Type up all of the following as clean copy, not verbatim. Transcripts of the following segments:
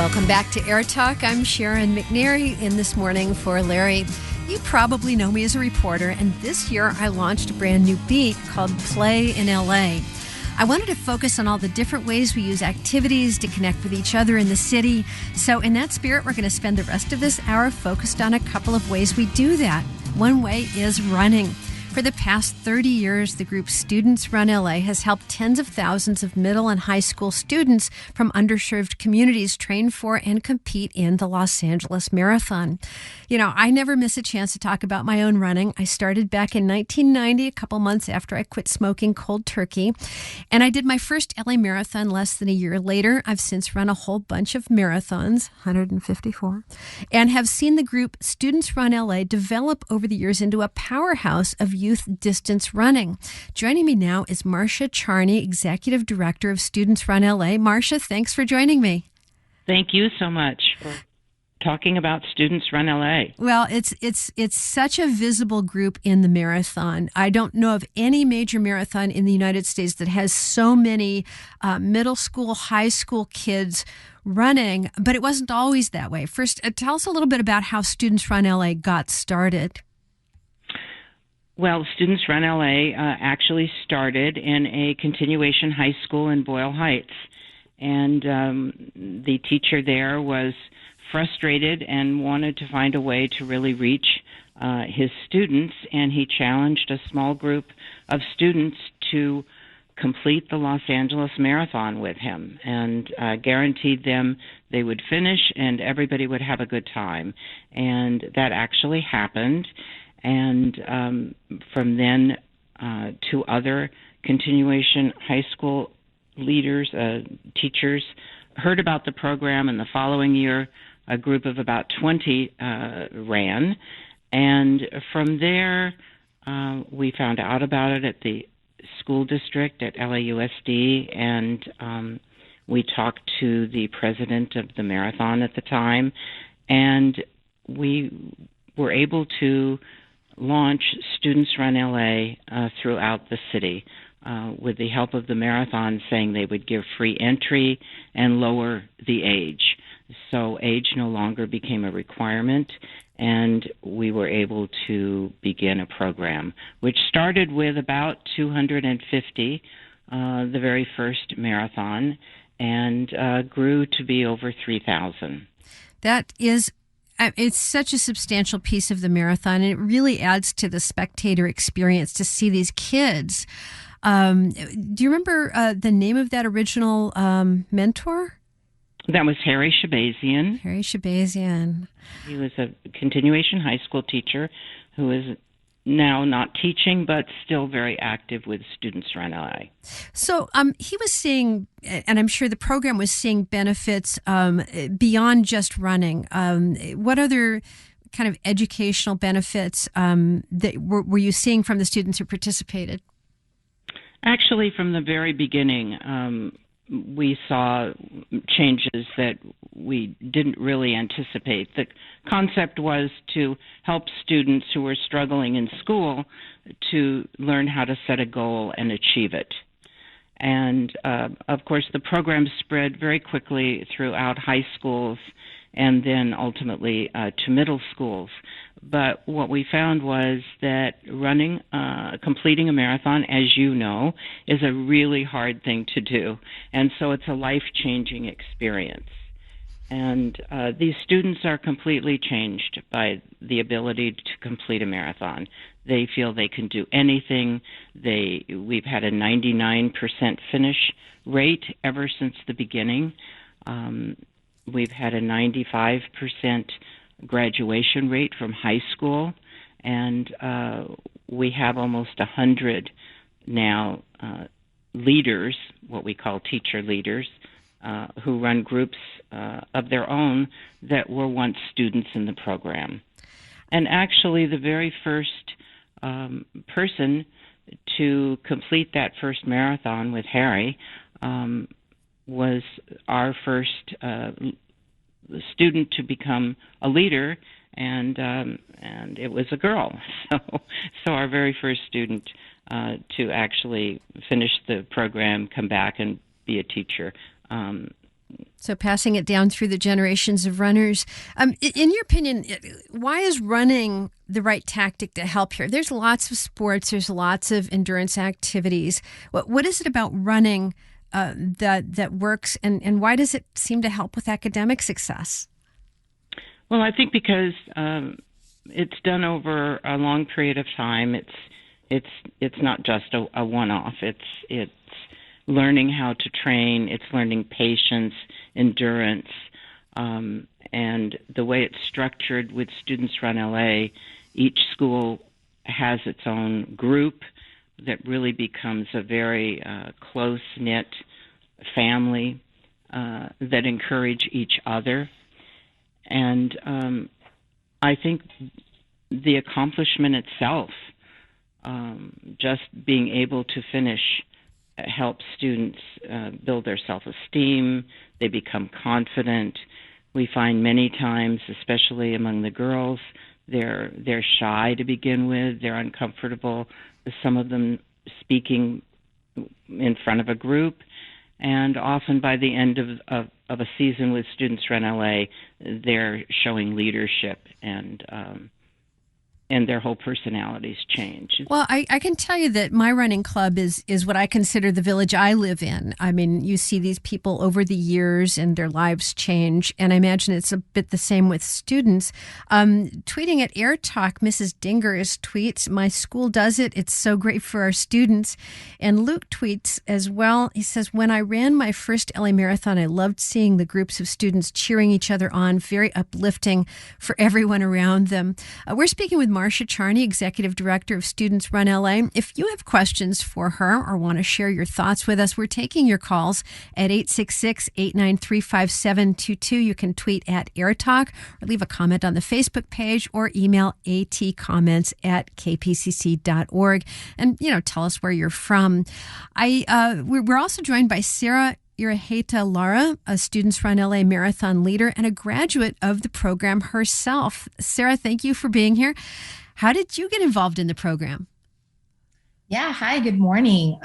Welcome back to AirTalk. I'm Sharon McNary in this morning for Larry. You probably know me as a reporter, and this year I launched a brand new beat called Play in LA. I wanted to focus on all the different ways we use activities to connect with each other in the city. So in that spirit, we're going to spend the rest of this hour focused on a couple of ways we do that. One way is running. For the past 30 years, the group Students Run LA has helped tens of thousands of middle and high school students from underserved communities train for and compete in the Los Angeles Marathon. You know, I never miss a chance to talk about my own running. I started back in 1990, a couple months after I quit smoking cold turkey, and I did my first LA Marathon less than a year later. I've since run a whole bunch of marathons, 154, and have seen the group Students Run LA develop over the years into a powerhouse of youth distance running. Joining me now is Marsha Charney, Executive Director of Students Run LA. Marsha, thanks for joining me. Thank you so much for talking about Students Run LA. Well, it's such a visible group in the marathon. I don't know of any major marathon in the United States that has so many middle school, high school kids running, but it wasn't always that way. First, tell us a little bit about how Students Run LA got started. Well, Students Run LA actually started in a continuation high school in Boyle Heights, and the teacher there was frustrated and wanted to find a way to really reach his students, and he challenged a small group of students to complete the Los Angeles Marathon with him, and guaranteed them they would finish and everybody would have a good time. And that actually happened. And from then, two other continuation high school leaders, teachers, heard about the program, and the following year, a group of about 20 ran. And from there, we found out about it at the school district at LAUSD, and we talked to the president of the marathon at the time, and we were able to launch Students Run LA throughout the city with the help of the marathon, saying they would give free entry and lower the age. So age no longer became a requirement, and we were able to begin a program, which started with about 250, the very first marathon, and grew to be over 3,000. That is It's such a substantial piece of the marathon, and it really adds to the spectator experience to see these kids. Do you remember the name of that original mentor? That was Harry Shabazian. Harry Shabazian. He was a continuation high school teacher who is now not teaching, but still very active with Students Run LA. So he was seeing, and I'm sure the program was seeing benefits beyond just running. What other kind of educational benefits that were you seeing from the students who participated? Actually, from the very beginning, we saw changes that we didn't really anticipate. The concept was to help students who were struggling in school to learn how to set a goal and achieve it. And, of course, the program spread very quickly throughout high schools and then ultimately to middle schools. But what we found was that completing a marathon, as you know, is a really hard thing to do. And so it's a life-changing experience. And these students are completely changed by the ability to complete a marathon. They feel they can do anything. We've had a 99% finish rate ever since the beginning. We've had a 95% graduation rate from high school, and we have almost 100 now leaders, what we call teacher leaders, who run groups of their own that were once students in the program. And actually, the very first person to complete that first marathon with Harry was our first student to become a leader, and it was a girl. So our very first student to actually finish the program, come back and be a teacher, So passing it down through the generations of runners. In your opinion, why is running the right tactic to help here? There's lots of sports. There's lots of endurance activities. What is it about running that works, and why does it seem to help with academic success? Well, I think because it's done over a long period of time. It's not just a one-off. It's learning how to train. It's learning patience, endurance, and the way it's structured with Students Run LA. Each school has its own group that really becomes a very close-knit family that encourage each other. And I think the accomplishment itself, just being able to finish, helps students build their self-esteem. They become confident. We find many times, especially among the girls, they're shy to begin with. They're uncomfortable, some of them speaking in front of a group. And often by the end of a season with Students Run LA, they're showing leadership, and their whole personalities change. Well, I can tell you that my running club is what I consider the village I live in. I mean, you see these people over the years and their lives change, and I imagine it's a bit the same with students. Tweeting at AirTalk, Mrs. Dingers tweets, "My school does it. It's so great for our students." And Luke tweets as well. He says, "When I ran my first LA Marathon, I loved seeing the groups of students cheering each other on. Very uplifting for everyone around them." We're speaking with Marsha Charney, Executive Director of Students Run LA. If you have questions for her or want to share your thoughts with us, we're taking your calls at 866-893-5722. You can tweet at AirTalk or leave a comment on the Facebook page or email atcomments@kpcc.org. And, tell us where you're from. We're also joined by Sarah Iraheta Lara, a Students Run LA marathon leader and a graduate of the program herself. Sarah, thank you for being here. How did you get involved in the program? Yeah, hi, good morning.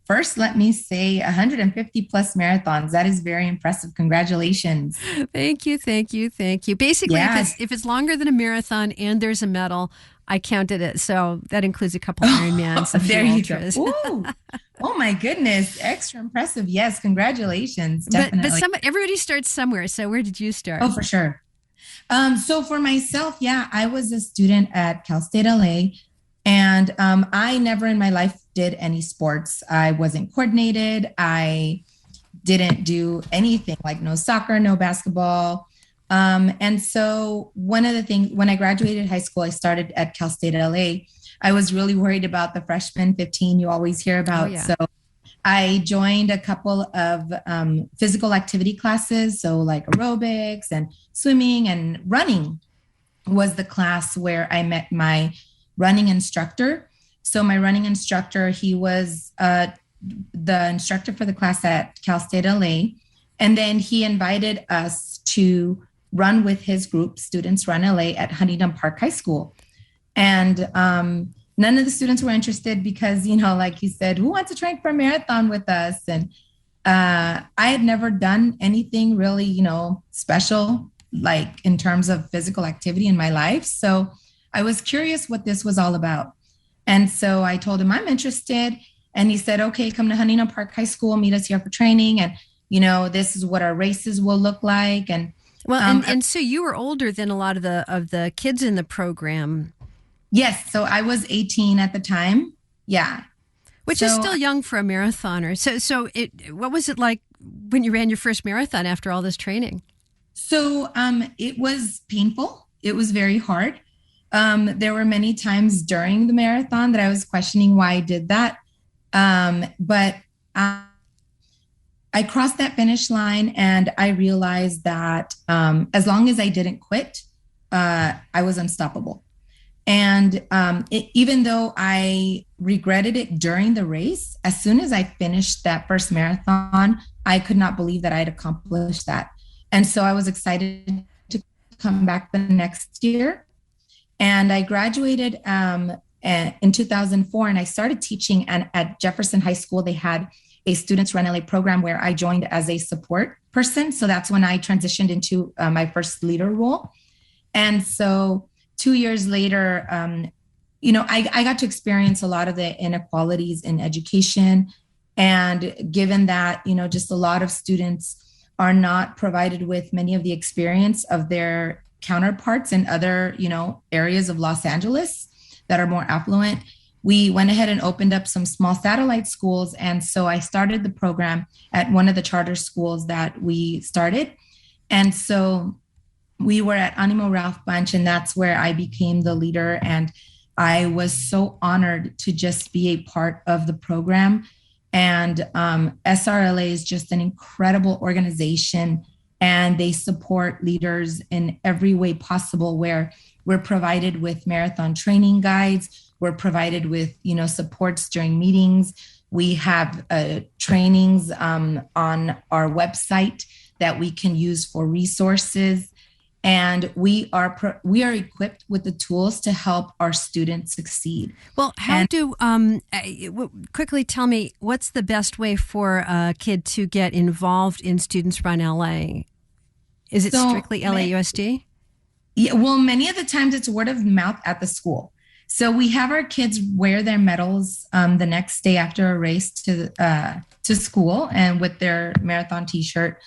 First, let me say 150 plus marathons. That is very impressive. Congratulations. Thank you. Basically, if it's longer than a marathon and there's a medal, I counted it. So that includes a couple Ironmans. There you go. Ooh. Oh my goodness. Extra impressive. Yes. Congratulations. Definitely. But everybody starts somewhere. So where did you start? Oh, for sure. So for myself, I was a student at Cal State LA, and I never in my life did any sports. I wasn't coordinated. I didn't do anything, like no soccer, no basketball. And so one of the things, when I graduated high school, I started at Cal State LA. I was really worried about the freshman 15 you always hear about. Oh, yeah. So I joined a couple of physical activity classes. So like aerobics and swimming and running was the class where I met my running instructor. So my running instructor, he was the instructor for the class at Cal State LA. And then he invited us to run with his group, Students Run LA, at Huntington Park High School. And none of the students were interested because, like you said, who wants to train for a marathon with us? And I had never done anything really, special, like in terms of physical activity in my life. So I was curious what this was all about. And so I told him I'm interested. And he said, okay, come to Huntington Park High School, meet us here for training. And, this is what our races will look like. And well, and so you were older than a lot of the kids in the program. Yes. So I was 18 at the time. Yeah. Which is still young for a marathoner. So what was it like when you ran your first marathon after all this training? So it was painful. It was very hard. There were many times during the marathon that I was questioning why I did that. But I crossed that finish line and I realized that as long as I didn't quit, I was unstoppable. And even though I regretted it during the race, as soon as I finished that first marathon, I could not believe that I'd accomplished that. And so I was excited to come back the next year. And I graduated in 2004 and I started teaching. And at Jefferson High School, they had a Students Run LA program where I joined as a support person. So that's when I transitioned into my first leader role. And so 2 years later, I got to experience a lot of the inequalities in education. And given that, just a lot of students are not provided with many of the experience of their counterparts in other, areas of Los Angeles that are more affluent, we went ahead and opened up some small satellite schools. And so I started the program at one of the charter schools that we started. And so we were at Animo Ralph Bunch, and that's where I became the leader. And I was so honored to just be a part of the program. And SRLA is just an incredible organization, and they support leaders in every way possible, where we're provided with marathon training guides. We're provided with, supports during meetings. We have trainings on our website that we can use for resources. And we are equipped with the tools to help our students succeed. Well, quickly tell me, what's the best way for a kid to get involved in Students Run LA? Is it strictly LAUSD? Yeah, well, many of the times it's word of mouth at the school. So we have our kids wear their medals the next day after a race to school, and with their marathon T-shirt.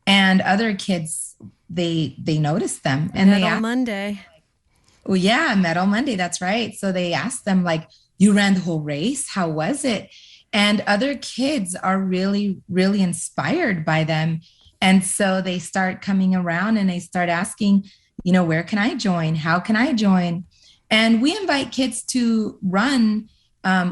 And other kids, they notice them, and Medal Monday. Oh yeah, Medal Monday. That's right. So they ask them, like, "You ran the whole race. How was it?" And other kids are really, really inspired by them, and so they start coming around and they start asking, where can I join? How can I join? And we invite kids to run.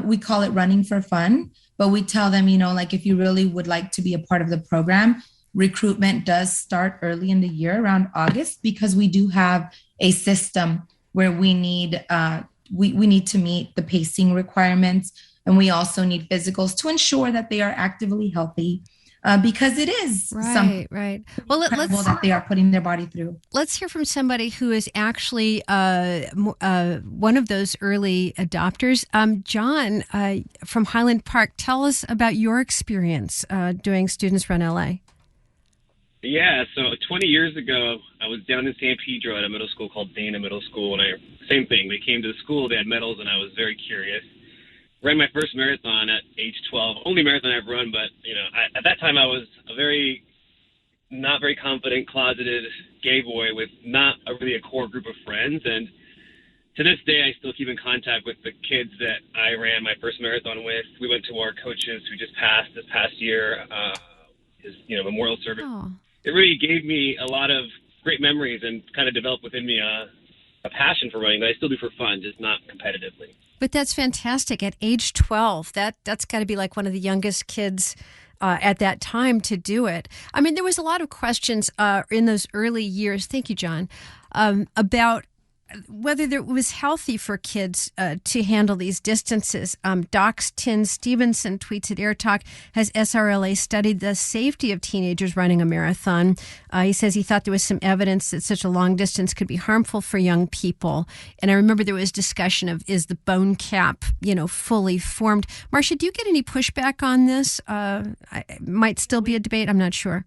We call it running for fun, but we tell them, if you really would like to be a part of the program, recruitment does start early in the year, around August, because we do have a system where we need we need to meet the pacing requirements, and we also need physicals to ensure that they are actively healthy, because it is right. Well, incredible that they are putting their body through. Let's hear from somebody who is actually one of those early adopters. John from Highland Park, tell us about your experience doing Students Run LA. Yeah, so 20 years ago, I was down in San Pedro at a middle school called Dana Middle School, and same thing. They came to the school, they had medals, and I was very curious. Ran my first marathon at age 12, only marathon I've run, but at that time I was a not very confident, closeted gay boy with not really a core group of friends, and to this day I still keep in contact with the kids that I ran my first marathon with. We went to our coaches who just passed this past year, his memorial service. Oh. It really gave me a lot of great memories and kind of developed within me a passion for running that I still do for fun, just not competitively. But that's fantastic. At age 12, that's got to be like one of the youngest kids at that time to do it. I mean, there was a lot of questions in those early years, thank you, John, about whether it was healthy for kids to handle these distances. Doc's Tin Stevenson tweets at AirTalk, has SRLA studied the safety of teenagers running a marathon? He says he thought there was some evidence that such a long distance could be harmful for young people. And I remember there was discussion of, is the bone cap, fully formed? Marsha, do you get any pushback on this? It might still be a debate. I'm not sure.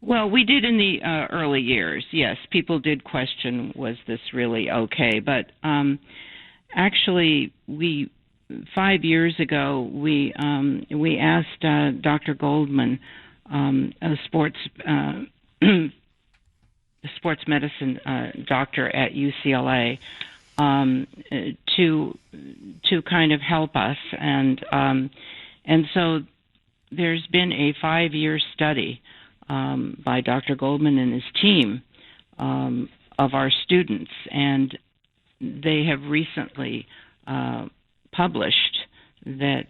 Well, we did in the early years, yes. People did question, was this really okay? But actually, 5 years ago, we asked Dr. Goldman, a sports medicine doctor at UCLA, to kind of help us, and so there's been a 5-year study by Dr. Goldman and his team of our students, and they have recently published that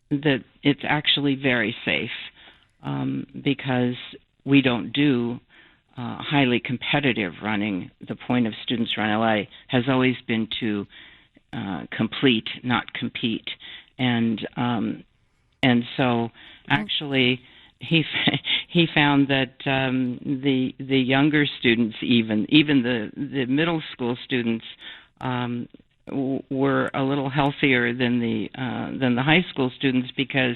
it's actually very safe because we don't do highly competitive running. The point of Students Run LA has always been to complete, not compete, and so actually. He found that the younger students, even the middle school students, were a little healthier than the high school students, because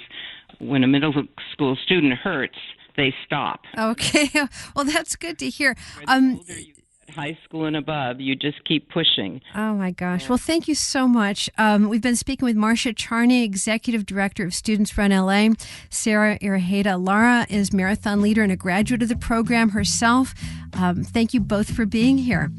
when a middle school student hurts, they stop. Okay, well, that's good to hear. The older you get, high school and above, you just keep pushing. Oh my gosh! Well, thank you so much. We've been speaking with Marsha Charney, Executive Director of Students Run LA. Sarah Iraheta. Laura is marathon leader and a graduate of the program herself. Thank you both for being here.